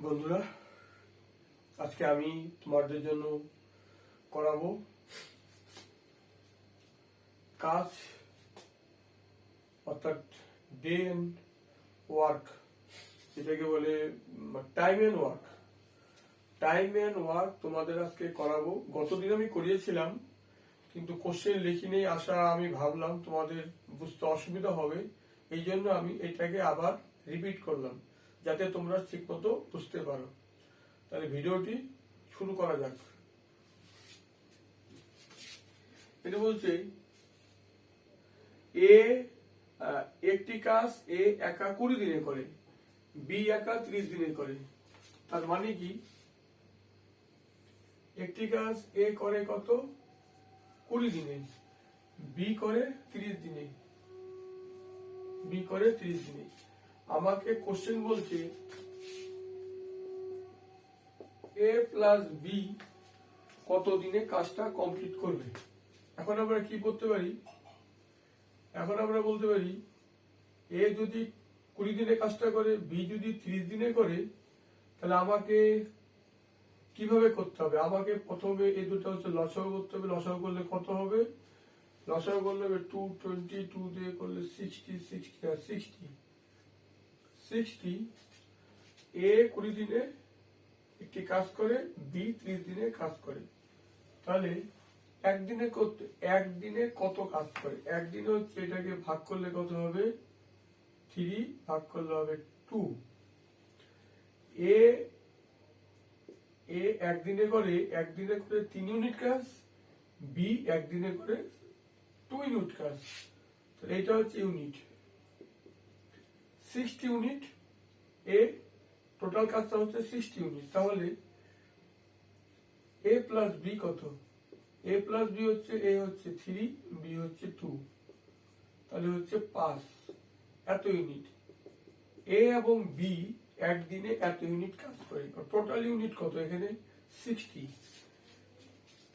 বন্ধুরা, আজকে আমি তোমাদের জন্য করাবো কাজ, অর্থাৎ ডে এন্ড ওয়ার্ক, যেটাকে বলে time and work. Time and work তোমাদের আজকে করাবো। গতদিন আমি করিয়েছিলাম, কিন্তু কোশ্চেন লিখিনি আসা আমি ভাবলাম তোমাদের বুঝতে অসুবিধা হবে, এই জন্য আমি এটাকে আবার রিপিট করলাম, যাতে তোমরা ঠিক মতো বুঝতে পারো। তাহলে ভিডিওটি শুরু করা যাক। এটা বলছে একটি কাজ এ একা 20 দিনে করে, বি একা 30 দিনে করে। তার মানে কি, একটি কাজ এ করে কত? 20 দিনে, বি করে 30 দিনে, বি করে 30 দিনে। আমাকে কোশ্চেন বলছে এ প্লাস বি কত দিনে কাজটা কমপ্লিট করবে। এখন আমরা কি করতে পারি? এখন আমরা বলতে পারি এ যদি 20 দিনে কাজটা করে, বি যদি 30 দিনে করে, তাহলে আমাকে কিভাবে করতে হবে? আমাকে প্রথমে এই দুটো হচ্ছে লসাগু করতে হবে। লসাগু করলে কত হবে? লসাগু করলে হবে 222 দিয়ে করলে 60 আর 60 এ 20 দিনে একটি কাজ করে, বি 30 দিনে কাজ করে। তাহলে একদিনে কত কাজ করে? একদিনে হচ্ছে এটাকে ভাগ করলে কত হবে? 3 ভাগ করলে হবে 2। এ একদিনে করে 3 ইউনিট কাজ, বি একদিনে করে 2 ইউনিট কাজ। তাহলে এটা হচ্ছে ইউনিট, 60 ইউনিট। এ টোটাল কাজটা হচ্ছে 60 ইউনিট। তাহলে এ প্লাস বি কত? এ প্লাস বি হচ্ছে, এ হচ্ছে 3, বি হচ্ছে 2, তাহলে হচ্ছে 5, এত ইউনিট। এ এবং বি একদিনে এত ইউনিট কাজ করে। টোটাল ইউনিট কত? এখানে 60।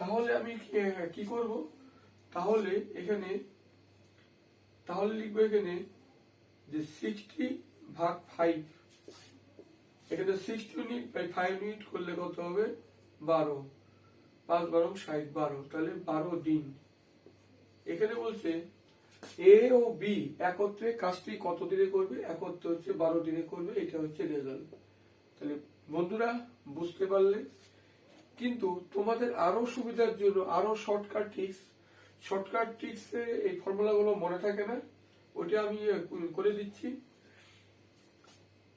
তাহলে আমি কি করব? তাহলে লিখবো এখানে যে 60 ভাগ 5। এখানে 60 ইউনিট বাই 5 ইউনিট করলে কত হবে? 12, 5 12 60, 12, তাহলে 12 দিন। এখানে বলছে এ ও বি একত্রে কাজটি কত দিনে করবে? একত্রে হচ্ছে 12 দিনে করবে। এটা হচ্ছে রেজাল্ট। তাহলে বন্ধুরা বুঝতে পারলে, কিন্তু তোমাদের আরো সুবিধার জন্য আরো শর্টকাট ট্রিক্সে এই ফর্মুলাগুলো মনে থাকে না, ওইটা আমি করে দিচ্ছি।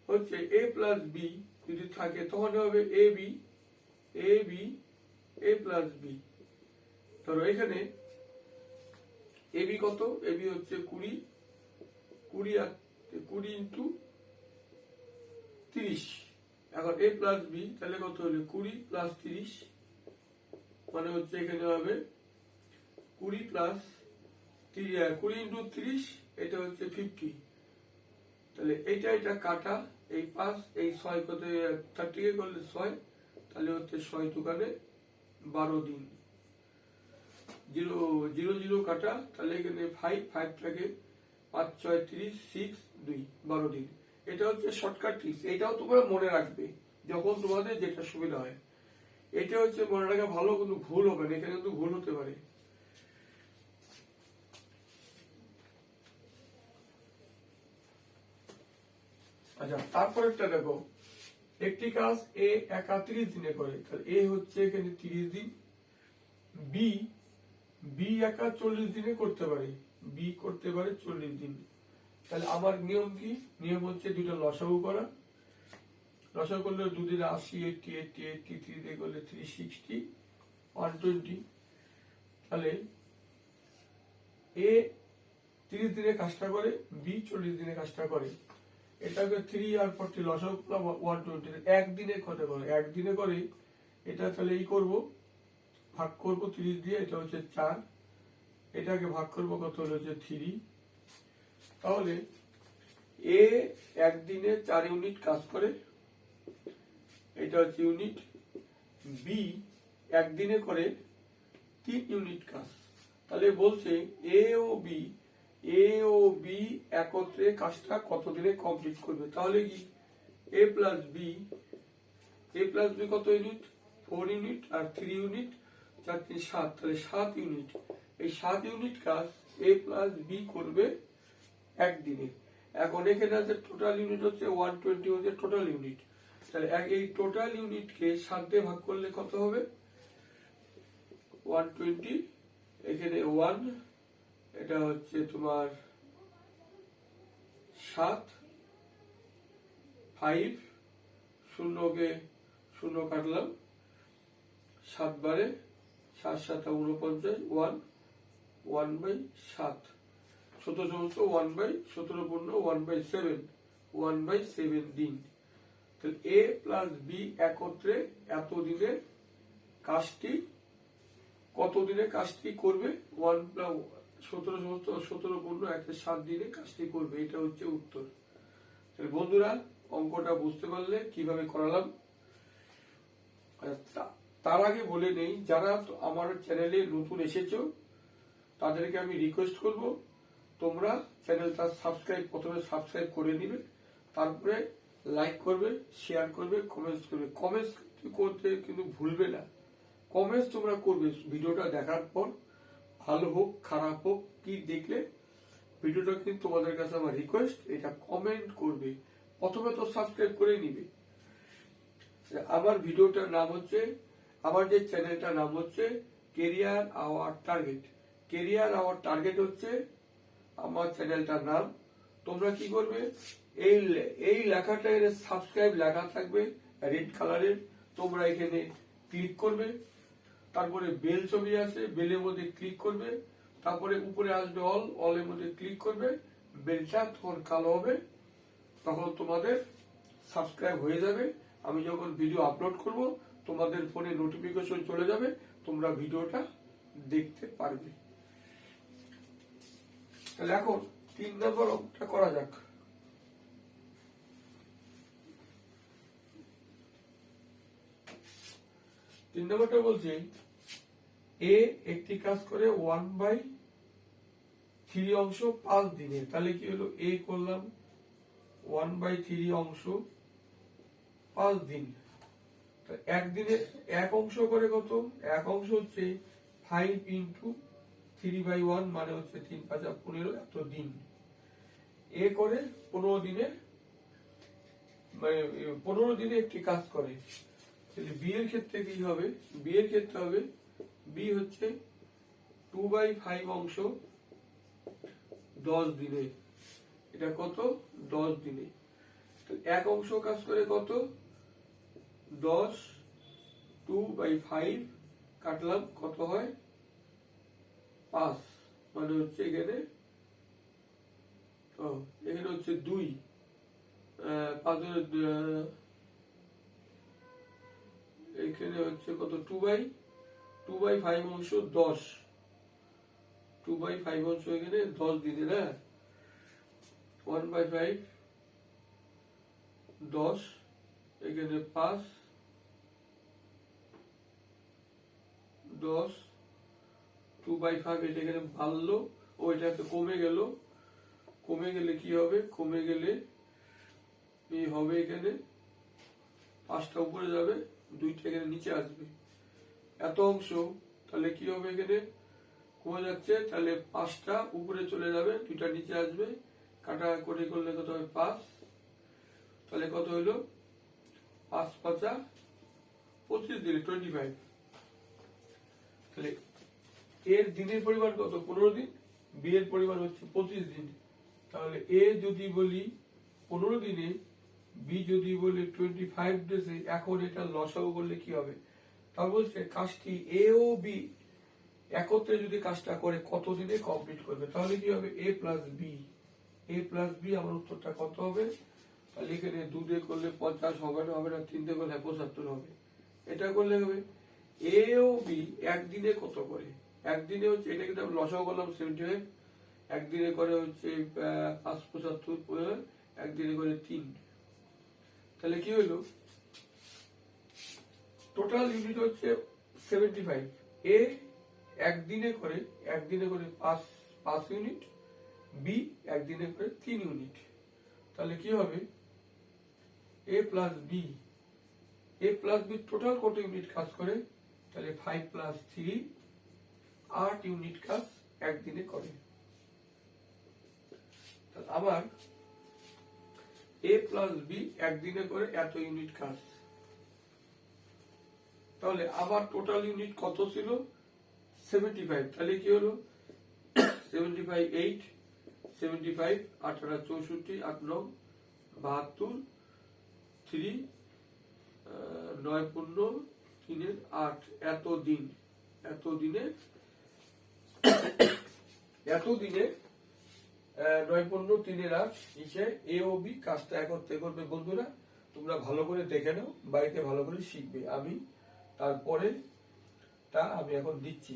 হচ্ছে এ প্লাস বি যদি থাকে, তখন হবে A B A plus B. ধরো এখানে এ বি কত? এ বি হচ্ছে 20 ইন্টু 30। এখন এ প্লাস বি তাহলে কত হলো? 20 প্লাস 30, মানে হচ্ছে এখানে হবে 20 প্লাস 20 ইন্টু 30, এটা হচ্ছে 50। তাহলে এটা কাটা, এই 5 এই 6 কত? 30 কে করলে 6, তাহলে হচ্ছে 6 দোকানে 12 দিন। 0 কাটা, তাহলে এখানে 5 থাকে 5 6 30, 6 2 12 দিন। এটা হচ্ছে শর্টকাট ট্রিক্স। এটাও তোমরা মনে রাখবে যখন তোমাদের যেটা সুবিধা হয়। এটা হচ্ছে মনে রাখা ভালো, কিন্তু ভুল হবে না। এখানে কিন্তু ভুল হতে পারে। আচ্ছা, তারপরেরটা দেখো, একটি কাজ এ একা 30 দিনে করে। তাহলে এ হচ্ছে এখানে 30 দিন, বি একা 40 দিনে করতে পারে, বি করতে পারে 40 দিন। তাহলে আমার নিয়ম কি? নিয়ম হচ্ছে দুটো লসাগু করা। লসাগু করলে 2 দিনে 80, 80 3 দিয়ে করলে 360 120। তাহলে এ 30 দিনে কাজটা করে, বি 40 দিনে কাজটা করে। এটাকে 3 আর 40 লসাগু 120। একদিনে কত করে? একদিনে করে। এটা তাহলে করব, ভাগ করব 30 দিয়ে, এটা হচ্ছে 4। এটাকে ভাগ করব কত হলো? হচ্ছে 3। তাহলে এ একদিনে 4 ইউনিট কাজ করে, এটা হচ্ছে ইউনিট। বি একদিনে করে 3 ইউনিট কাজ। তাহলে বলছে এ ও বি একত্রে কাজটা কত দিনে কমপ্লিট করবে। তাহলে কি, A plus B A plus B কত ইউনিট? 4 ইউনিট আর 3 ইউনিট, 4 3 7, তাহলে 7 ইউনিট। এই 7 ইউনিট কাজ এ প্লাস বি করবে একদিনে। এখন এখানে আছে টোটাল ইউনিট হচ্ছে 120 হচ্ছে টোটাল ইউনিট। তাহলে এই টোটাল ইউনিটকে 7 দিয়ে ভাগ করলে কত হবে? 120, এখানে 1, এটা হচ্ছে তোমার 7, 5, শূন্যকে শূন্য কাটলাম, 7 বারে 7 7 49, 1/7, 17 সমস্ত 1/17 পূর্ণ 1/7, 1/7 দিন। তাহলে এ প্লাস বি একত্রে এত দিনে কাজটি, কত দিনে কাজটি করবে? 17 সমস্ত 17 পূর্ণ 7 দিনে কাজটি করবে। এটা হচ্ছে উত্তর। তাহলে বন্ধুরা, অঙ্কটা বুঝতে পারলে কিভাবে করালাম। তার আগে বলে নেই, যারা আমার চ্যানেলে নতুন এসেছো তাদেরকে আমি রিকোয়েস্ট করব, তোমরা চ্যানেলটা প্রথমে সাবস্ক্রাইব করে নিবে, তারপরে লাইক করবে, শেয়ার করবে, কমেন্টস করবে। কমেন্টস করতে কিন্তু ভুলবে না। কমেন্টস তোমরা করবে ভিডিওটা দেখার পর, ভালো হোক খারাপ হোক, কি দেখলে ভিডিওটা কিন্তু তোমাদের কাছে আমার রিকোয়েস্ট, এটা কমেন্ট করবে। প্রথমে তো সাবস্ক্রাইব করে নিবে। আমার ভিডিওটার নাম হচ্ছে, আমার যে চ্যানেলটার নাম হচ্ছে career our target. Career our target হচ্ছে আমার চ্যানেলটার নাম। তোমরা কি করবে, এই লেখাটা সাবস্ক্রাইব লেখা থাকবে রেড কালারের, তোমরা এখানে ক্লিক করবে। তারপরে বেল ছবি আছে, বেলের মধ্যে ক্লিক করবে। তারপরে উপরে আসবে অলের মধ্যে ক্লিক করবে। বেলটা তখন কালো হবে, তখন তোমাদের সাবস্ক্রাইব হয়ে যাবে। আমি যখন ভিডিও আপলোড করব তোমাদের ফোনে নোটিফিকেশন চলে যাবে, তোমরা ভিডিওটা দেখতে পারবে। তাহলে এখন 3 নম্বর অঙ্কটা করা যাক। 3 নম্বরটা বলছে এ একটি কাজ করে 1/3 অংশ 5 দিনে। তাহলে কি হলো, এ করলাম 1/3 অংশ 5 দিন। একদিনে এক অংশ করে কত? এক অংশ হচ্ছে 5 × 3/1, মানে হচ্ছে 3 5 15, এত দিন। এ করে 15 দিনে, মানে 15 দিনে একটি কাজ করে। তাহলে বি এর ক্ষেত্রে কি হবে? বি এর ক্ষেত্রে হবে, বি হচ্ছে 2/5 অংশ 10 দিনে। এটা কত? 10 দিনে। এক অংশ কাজ করে কত? 10, 2/5 কাটলাম, কত হয়? 5, মানে হচ্ছে এখানে হচ্ছে 2, 5, এখানে হচ্ছে কত? 2/5 অংশ 10, 2/5 অংশ এখানে 10 দিনে না, 1/5 10, এখানে 5, 10, 2/5, এটা এখানে বাড়লো, ও এটাকে কমে গেল। কমে গেলে কি হবে? কমে গেলে এই হবে, এখানে 5টা উপরে যাবে, 2টা এখানে নিচে আসবে। এত অংশ, তাহলে কি হবে? এখানে কমে যাচ্ছে, তাহলে 5টা উপরে চলে যাবে, 2টা নিচে আসবে। কাটা করে করলে কত হবে? 5। তাহলে কত হলো? 5 5 25 দিলে 25। তাহলে এর দিনের পরিমাণ কত? 15 দিন। বি এর পরিমাণ হচ্ছে 25 দিন। তাহলে এ যদি বলি 15 দিনে, বি যদি বলি 25 ডেজে, এখন এটা লসাগু করলে কি হবে? তা বলছে কাজটি এ ও বি একত্রে যদি কাজটা করে কত দিনে কমপ্লিট করবে। তাহলে কি হবে? এ প্লাস বি। এ প্লাস বি, আমার উত্তরটা কত হবে? তাহলে এখানে 2 দিয়ে করলে 50 হবে না, হবে না, 3 দিয়ে করলে 75 হবে। এটা করলে হবে এ ও বি একদিনে কত করে। একদিনে হচ্ছে, এটা কিন্তু আমি লসাগু করলাম 75, একদিনে করে হচ্ছে 5 75, একদিনে করে 3। তাহলে কি হলো? টোটাল ইউনিট হচ্ছে 75। এ একদিনে করে 5 ইউনিট, বি একদিনে করে 3 ইউনিট। তাহলে কি হবে? এ plus B A plus B total কত ইউনিট কাজ করে, তাহলে 5 প্লাস 3 8 ইউনিট কাজ একদিনে করে। আবার এ প্লাস বি একদিনে করে এত ইউনিট কাজ, তাহলে আবার টোটাল ইউনিট কত ছিল 75, তাহলে কি হলো 75 8 75 18 64 8 9 72 3 9 15 3 8 এত দিনে 9 15 3 8 নিচে এ ও বি কাজটা একত্রে করবে। বন্ধুরা তোমরা ভালো করে দেখে নাও, বাড়িতে ভালো করে শিখবে। আমি তারপরে আমি এখন দিচ্ছি।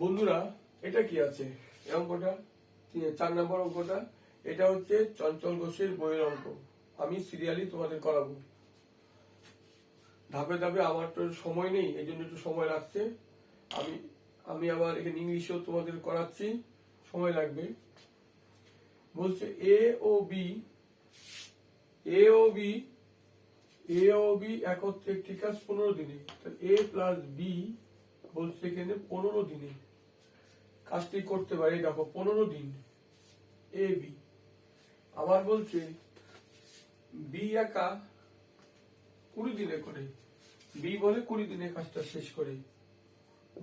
বন্ধুরা এটা কি আছে অঙ্কটা, 4 নম্বর অঙ্কটা, এটা হচ্ছে চঞ্চল ঘোষের বইয়ের অঙ্ক। আমি সিরিয়ালি তোমাদের করাবো ধাপে ধাপে, আমার তো সময় নেই, এই জন্য একটু সময় লাগছে। আমি আবার এখানে ইংলিশেও তোমাদের করাচ্ছি, সময় লাগবে। বলছে এ ও বি একত্রে একটি কাজ 15 দিনে, এ প্লাস বি বলছে এখানে 15 দিনে কাজটি করতে পারে। দেখো 15 দিন এ বি। আবার বলছে বি একা 20 দিনে করে, বি বলে 20 দিনে কাজটা শেষ করে,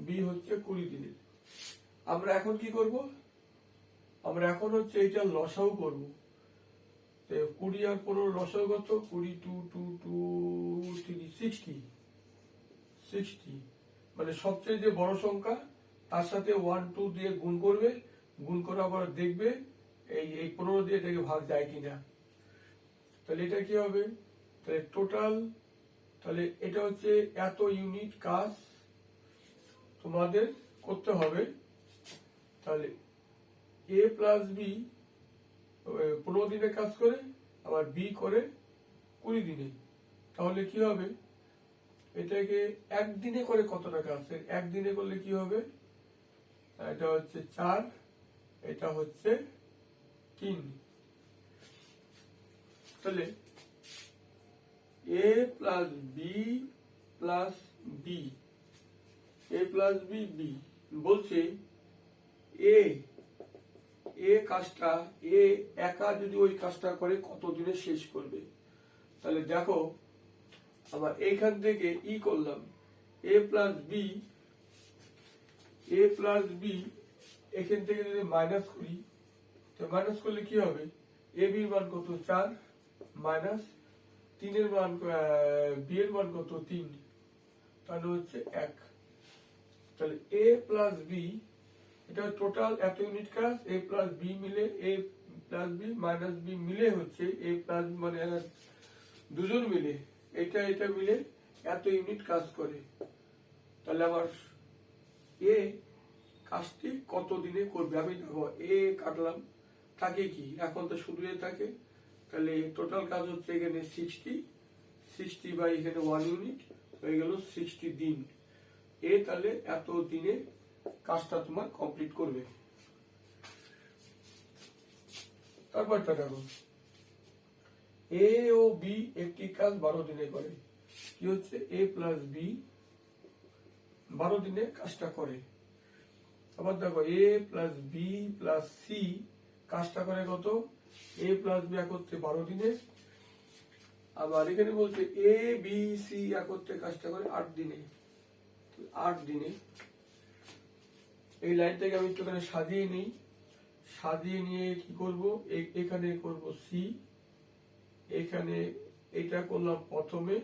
বি হচ্ছে 20 দিনের। আমরা এখন কি করব, আমরা এখন হচ্ছে এটা লসাও করব। 20 আর 15 লসাও কত, 20 2 2 2 3 60, মানে সবচেয়ে যে বড় সংখ্যা তার সাথে 1 2 দিয়ে গুণ করবে, গুণ করে আবার দেখবে এই 15 দিয়ে এটাকে ভাগ যায় কিনা। তাহলে এটা কি হবে, তাহলে টোটাল, তাহলে এটা হচ্ছে এত ইউনিট কাজ তোমাদের করতে হবে। তাহলে এ প্লাস বি 15 দিনে কাজ করে, আবার বি করে 20 দিনে। তাহলে কি হবে, এটাকে একদিনে করে কতটা কাজ, একদিনে করলে কি হবে, এটা হচ্ছে 4, এটা হচ্ছে 3। তাহলে এ প্লাস বি প্লাস বি, এ প্লাস বি বি বলছে এ কাজটা, এ একা যদি ওই কাজটা করে কত দিনে শেষ করবে। তাহলে দেখো আবার এইখান থেকে ই করলাম, এ প্লাস বি এখান থেকে যদি মাইনাস করি, তো মাইনাস করলে কি হবে, এ বির মান কত 4 মাইনাস 3 এর মান, বি এর মান কত 3, তাহলে হচ্ছে 1। তাহলে এ প্লাস বি, এটা টোটাল এত ইউনিট কাজ, এ প্লাস বি মিলে, এ প্লাস বি মাইনাস বি মিলে হচ্ছে এ প্লাস বি, মানে দুজন মিলে এটা মিলে এত ইউনিট কাজ করে। তাহলে আবার এ কাজটি কত দিনে করবে, আমি দেখো এ কাটলাম, থাকে কি এখন তো শুধু এ থাকে, তাহলে টোটাল কাজ হচ্ছে এখানে 60 বাই এখানে 1 ইউনিট হয়ে গেল 60 দিন। এ তাহলে এত দিনে কাজটা তোমার কমপ্লিট করবে। তারপরটা দেখো এ ও বি একটি কাজ 12 দিনে করে, কি হচ্ছে এ প্লাস বি 12 দিনে কাজটা করে। আবার দেখো এ প্লাস বি প্লাস সি কাজটা করে কত, এ প্লাস বি একত্রে 12 দিনে। আবার এখানে বলছে এ বি সি একত্রে কাজটা করে 8 দিনে, 8 দিনে। এই লাইনটাকে আমি একটুখানি সাজিয়ে নিই, সাজিয়ে নিয়ে কি করব, এখানে করব সি, এখানে এটা করলাম প্রথমে,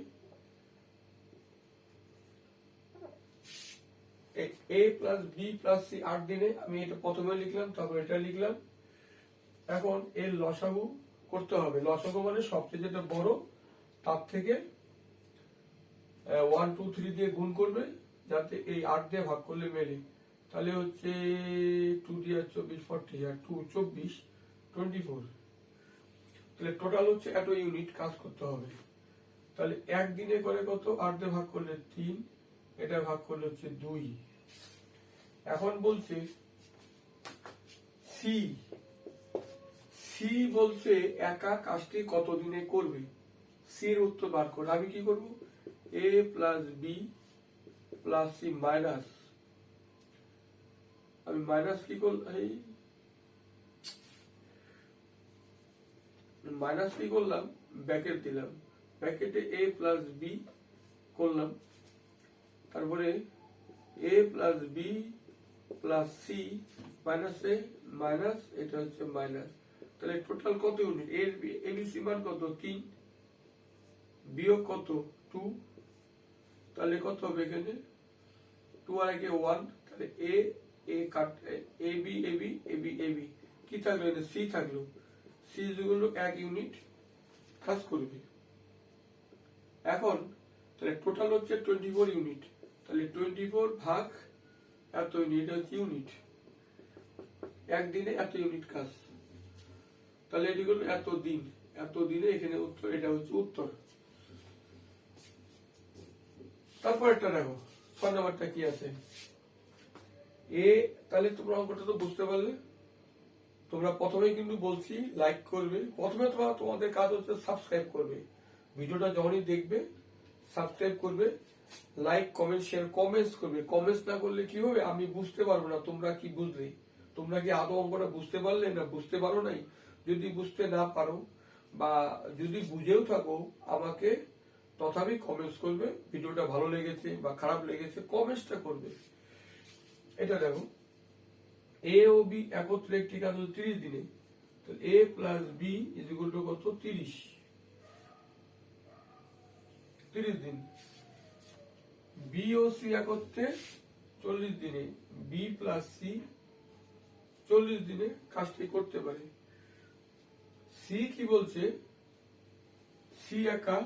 এ প্লাস বি প্লাস সি 8 দিনে, আমি এটা প্রথমে লিখলাম, তারপর এটা লিখলাম। এখন এর লসাগু করতে হবে, লসাগু মানে সবচেয়ে যেটা বড় তার থেকে 1 2 3 দিয়ে গুণ করবে, যাতে এই 8 দিয়ে ভাগ করলে মেলে। তাহলে হচ্ছে 2 দিয়ে 24 40 আর 2 24 24, তাহলে টোটাল হচ্ছে এত ইউনিট কাজ করতে হবে। তাহলে একদিনে করে কত, 8 দিয়ে ভাগ করলে 3, এটা ভাগ করলে হচ্ছে 2। এখন বলছে সি সি বলছে একা কাজটি কতদিনে করবে, সি এর উত্তর বার করে আমি কি করব, A plus B plus C minus, আমি মাইনাস কি করলাম, মাইনাস কি করলাম, ব্র্যাকেট দিলাম, ব্র্যাকেটে এ প্লাস বি করলাম, তারপরে A plus B plus C minus A minus, এটা হচ্ছে মাইনাস, তাহলে টোটাল কত ইউনিট, এর এবিসি মান কত 3, বিয়োগ কত 2, তাহলে কত হবে এখানে 2 আর একে 1, তাহলে এ এ কাট A B A B A B A B, কি থাকলো এখানে সি থাকলো, সি যেগুলো 1 ইউনিট কাজ করবে। এখন তাহলে টোটাল হচ্ছে 24 ইউনিট, তাহলে 24 ভাগ এত ইউনিট হচ্ছে ইউনিট, একদিনে এত ইউনিট কাজ, তাহলে এটি হলো এত দিন, এত দিনে এখানে উত্তর, এটা হচ্ছে উত্তর। তারপর একটা দেখো 6 নাম্বারটা কি আছে, এ, তাহলে তোমরা অঙ্কটা তো বুঝতে পারলে, তোমরা প্রথমেই কিন্তু বলছি লাইক করবে, প্রথমে তোমাদের কাজ হচ্ছে সাবস্ক্রাইব করবে, ভিডিওটা যখনই দেখবে সাবস্ক্রাইব করবে, লাইক কমেন্ট শেয়ার, কমেন্টস করবে, কমেন্টস না করলে কি হবে, আমি বুঝতে পারবো না তোমরা কি বুঝলে, তোমরা কি আদৌ অঙ্কটা বুঝতে পারলে না বুঝতে পারো নাই, যদি বুঝতে না পারো বা যদি বুঝেও থাকো আমাকে তথাপি কমেন্টস করবে, ভিডিওটা ভালো লেগেছে বা খারাপ লেগেছে কমেন্টসটা করবে। এটা দেখো এ ও বি একত্রে একটি কাজ হচ্ছে 30 দিনে, তো A plus B is equal to কত 30 দিন, বি ও সি একত্রে 40 দিনে, বি প্লাস সি 40 দিনে কাজটি করতে পারে। সি কি বলছে, সি একা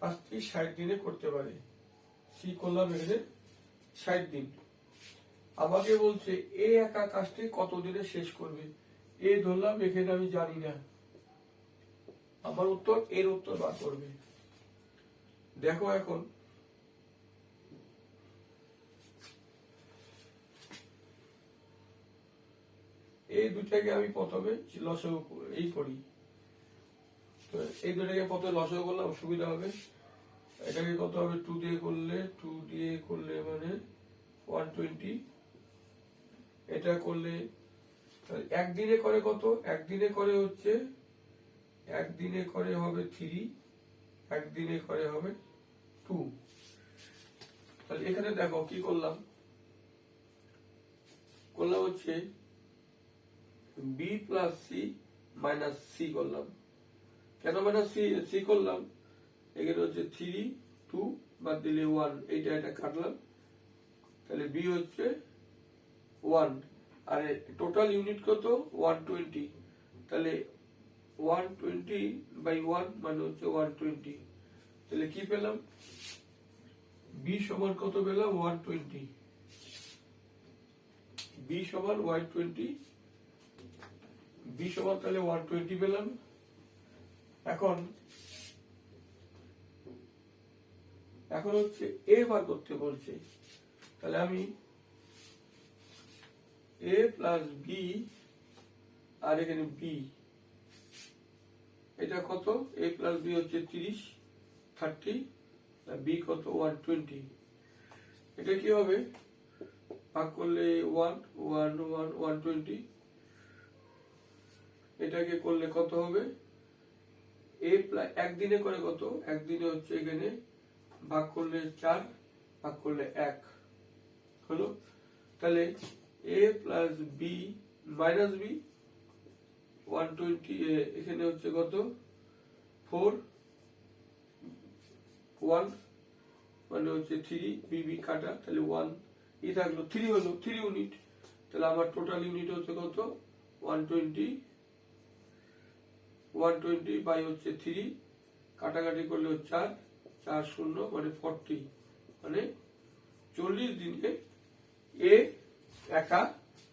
কাজটি 60 দিনে করতে পারে, সি করলাম এখানে 60 দিন। আমাকে বলছে এ একা কাজটি কত দিনে শেষ করবে, এ ধরলাম এখানে আমি জানি না, আমার উত্তর এর উত্তর বার করবে। দেখো এখন এই দুটাকে আমি প্রথমে লসাগু এই করি, তো এই দুটাকে প্রথমে লসাগু করলাম সুবিধা হবে, এটাকে কত হবে 2 দিয়ে করলে মানে 120, এটা করলে একদিনে করে কত, একদিনে করে হচ্ছে, একদিনে করে হবে 3, একদিনে করে হবে 2, তাহলে এখানে দেখো কি করলাম, হচ্ছে B plus C minus C করলাম, কেন মাইনাস সি করলাম, এখানে হচ্ছে 3 2 বাদ দিলে 1, এইটা এটা কাটলাম, তাহলে বি হচ্ছে 1 আর টোটাল ইউনিট কত 120, তাহলে 120/1 মানে হচ্ছে 120, তাহলে কি পেলাম, বি সমান কত পেলাম 120, বি সমান 120, বি সমান তাহলে 120 পেলাম। এখন হচ্ছে এ বার করতে বলছে, তাহলে আমি এ প্লাস বি আর এখানে বি, এটা কত, এ প্লাস বি হচ্ছে 30, বি কত 120, এটা কি হবে ভাগ করলে 120, এটাকে করলে কত হবে, এ প্লাস একদিনে করে কত, একদিনে হচ্ছে এখানে ভাগ করলে 4 ভাগ করলে 1 হলো, তাহলে এ প্লাস বি মাইনাস বি 120, এখানে হচ্ছে কত 4 1 মানে হচ্ছে 3, বি কাটা, তাহলে 1 ই থাকলো 3 হলো 3 ইউনিট, তাহলে আমার টোটাল ইউনিট হচ্ছে কত 120 বাই হচ্ছে 3, কাটাকাটি করলে 4 4 0 মানে 40, মানে 40 দিনে এ একা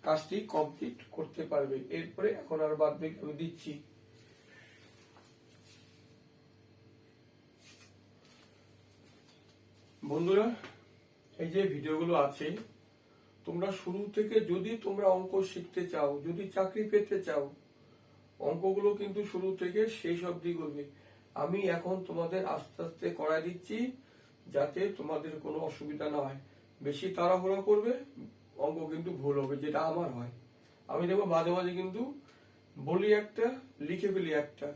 কাজটি কমপ্লিট করতে পারবে। এরপরে এখন আর বাদ বাকি আমি দিচ্ছি। বন্ধুরা এই যে ভিডিওগুলো আছে, তোমরা শুরু থেকে যদি তোমরা অঙ্ক শিখতে চাও, যদি চাকরি পেতে চাও, অঙ্কগুলো কিন্তু শুরু থেকে শেষ অবধি করবে। আমি এখন তোমাদের আস্তে আস্তে করাই দিচ্ছি যাতে তোমাদের কোনো অসুবিধা না হয়। বেশি তাড়াহুড়া করবে, অঙ্ক কিন্তু ভুল হবে, যেটা আমার হয়। আমি দেখবো মাঝে মাঝে কিন্তু বলি একটা, লিখে ফেলি একটা,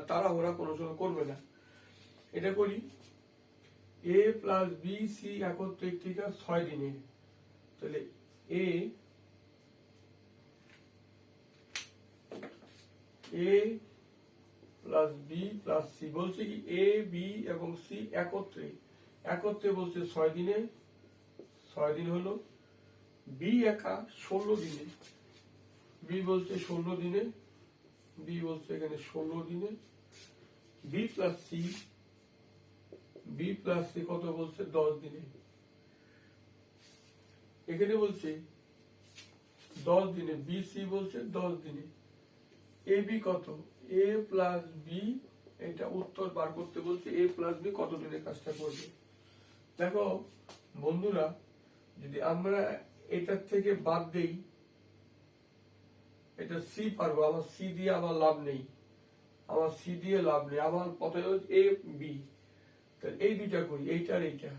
তাড়াহুড়া কোনো সময় করবে না। এটা করি, এ প্লাস বি সি একত্রে একটি কাজ 6 দিনে। তাহলে এ প্লাস বি প্লাস সি বলছে কি এ বি এবং সি একত্রে, একত্রে বলছে 6 দিনে, 6 দিন হলো। বি একা 16 দিনে, বি বলছে 16 দিনে, বি বলছে এখানে 16 দিনে। B plus C, B plus C কত বলছে 10 দিনে। এখানে বলছে 10 দিনে, বি সি বলছে 10 দিনে। এ বি কত, এ প্লাস বি, এটা উত্তর বার করতে বলছে এ প্লাস বি কত দিনে কাজটা করবে। দেখো বন্ধুরা, যদি আমরা এটার থেকে বাদ দেই, এটা সি পারবো, আমার সি দিয়ে আমার লাভ নেই, আমার সি দিয়ে লাভ নেই, আমার পথে এ বি। তাহলে এই দুইটা করি, এইটার এইটা,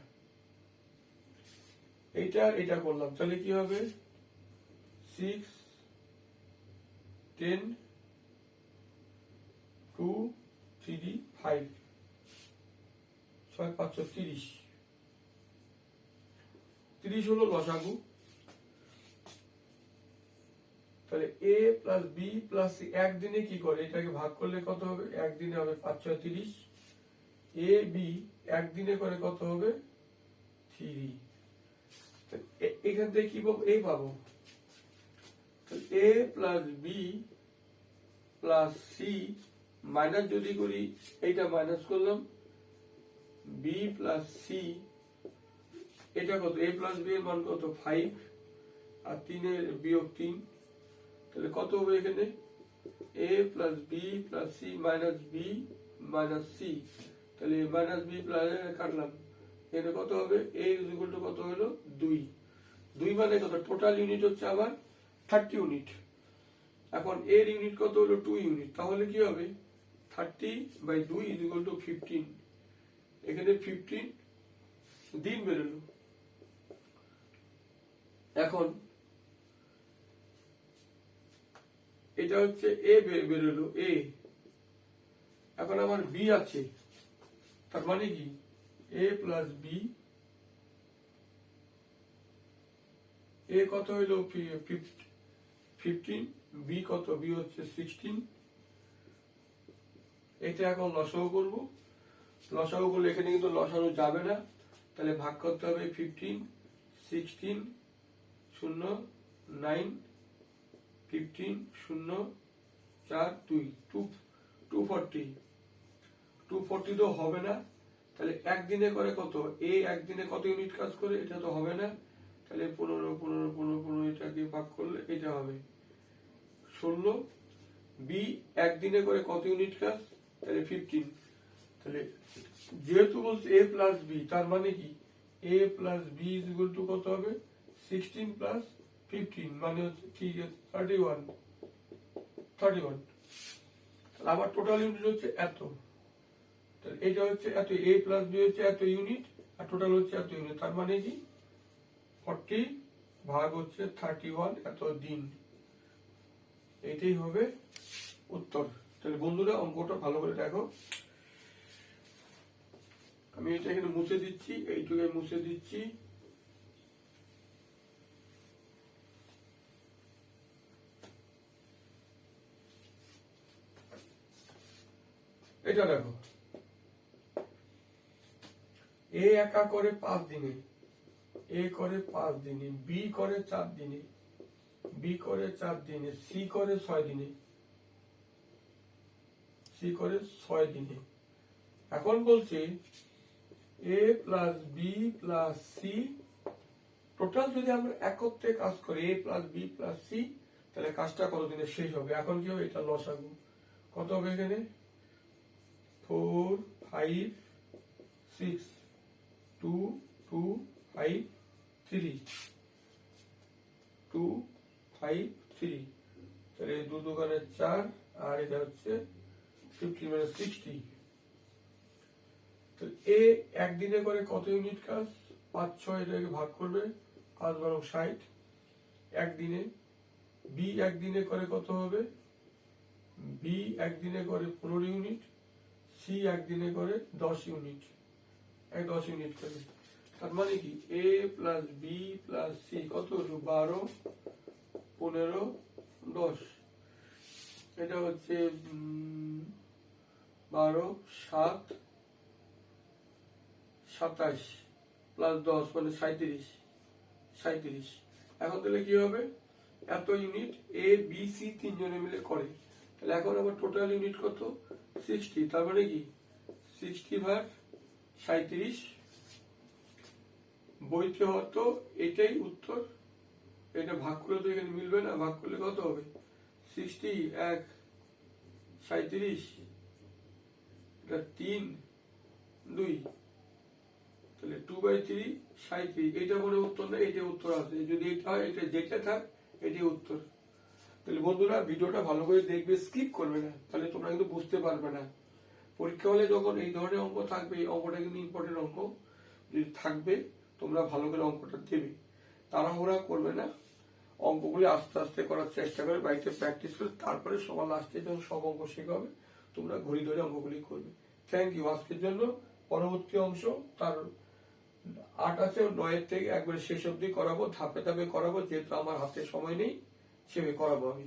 এইটার এটা করলাম, তাহলে কি হবে 6 10 2 3 5 6 5 30, 30 হলো লসাগু। তাহলে এ প্লাস বি প্লাস সি একদিনে কি করে, এটাকে ভাগ করলে কত হবে, একদিনে হবে 5 6 30। এ বি একদিনে করে কত হবে 3। এখান থেকে কি পাবো, এ পাবো। A plus B plus C minus যদি করি, এইটা মাইনাস করলাম, বি প্লাস সি, এটা কত, এ প্লাস বি এর মান কত 5, আর 3 এর বিয়োগ 3, তাহলে কত হবে এখানে A plus B plus C minus B minus C, তাহলে মাইনাস বি প্লাস কাটলাম, এখানে কত হবে এ ইকুয়াল টু কত হলো 2, 2 মানে কত, টোটাল ইউনিট হচ্ছে আবার 30 ইউনিট। এখন এর ইউনিট কত হলো 2 ইউনিট, তাহলে কি হবে 30/2 ইকুয়াল টু 15, এখানে 15 দিন বেরোলো। এখন এটা হচ্ছে এ বেরোলো এ, এখন আমার বি আছে, তার মানে কি এ প্লাস বি, এ কত হইলো 15, বি কত, বি হচ্ছে 16। এটা এখন লসাগু করব, লসাগু করলে এখানে কিন্তু লসাগু যাবে না, তাহলে ভাগ করতে হবে 15 16 0 9 15 0 4 2 240, 240 তো হবে না, তাহলে একদিনে করে কত, এ একদিনে কত ইউনিট কাজ করে, এটা তো হবে না, তাহলে 15 15 15 15 এটাকে ভাগ করলে এটা হবে 16। বি একদিনে করে কত ইউনিট কাজ, তাহলে 15, তাহলে যেহেতু বলছে এ প্লাস বি, তার মানে কি A plus B is equal to কত হবে 16 প্লাস 15 মানে হচ্ছে 31, তাহলে আমার টোটাল ইউনিট হচ্ছে এত, তাহলে এটা হচ্ছে এত, এ প্লাস বি হচ্ছে এত ইউনিট, আর টোটাল হচ্ছে এত ইউনিট, তার মানে কি 40 ভাগ হচ্ছে 31 এত দিন, এটাই হবে উত্তর। তাহলে বন্ধুরা অঙ্কটা ভালো করে দেখো, আমি এটা এখানে মুছে দিচ্ছি, এইটুকু মুছে দিচ্ছি। এটা দেখো, এ একা করে 5 দিনে, এ করে 5 দিনে, বি করে 4 দিনে, বি করে 4 দিনে, সি করে 6 দিনে, সি করে 6 দিনে। এখন বলছে A plus B plus C, total যদি আমরা একত্রে কাজ করি A plus B plus C, তাহলে কাজটা কতদিনে শেষ হবে। এখন কি হবে, এটা লসাগু কত হবে এখানে 4 5 6 2 2 5 3 2 5 3, তাহলে 2 2 4 আর এটা হচ্ছে 50 মানে 60। তো এ একদিনে করে কত ইউনিট কাজ? 5-6 এটাকে ভাগ করবে, 5-12 60 একদিনে। বি একদিনে করে কত হবে? বি একদিনে করে 15 ইউনিট, সি একদিনে করে 10 ইউনিট, 10 ইউনিট করে। তার মানে কি A plus B plus C কত হলো? 12, 15, 10। এটা হচ্ছে 12, 7, 27 প্লাস 10 মানে 37। এখন তাহলে কি হবে? এত ইউনিট এ বি সি তিনজনে মিলে করে। তাহলে এখন আমার টোটাল ইউনিট কত? 60। তার মানে কি 60 ভাগ 37। বইতে হতো এটাই উত্তর। এটা ভাগ করলে তো এখানে মিলবে না, ভাগ করলে কত হবে? 60 1 37, এটা 3 2, তাহলে 2/3 37। এটা কোনো উত্তর না, এটা উত্তর আছে। যদি এটা হয়, এটা যেটা থাক এটাই উত্তর। তাহলে বন্ধুরা ভিডিওটা ভালো করে দেখবে, স্কিপ করবে না, তাহলে তোমরা কিন্তু বুঝতে পারবে না। পরীক্ষা হলে যখন এই ধরনের অঙ্ক থাকবে, এই অঙ্কটা কিন্তু ইম্পর্টেন্ট অঙ্ক, যদি থাকবে তোমরা ভালো করে অঙ্কটা দেবে, তাড়াহুড়া করবে না। অঙ্কগুলি আস্তে আস্তে করার চেষ্টা করে, বাড়িতে প্র্যাকটিস করে, তারপরে সবার লাস্টে যখন সব অঙ্ক শেখা হবে তোমরা ঘড়ি ধরে অঙ্কগুলি করবে। থ্যাংক ইউ আজকের জন্য। পরবর্তী অংশ তার 8 আছে, 9 থেকে একবারে শেষ অবধি করাবো, ধাপে ধাপে করাবো, যেহেতু আমার হাতে সময় নেই সেভাবে করাবো আমি।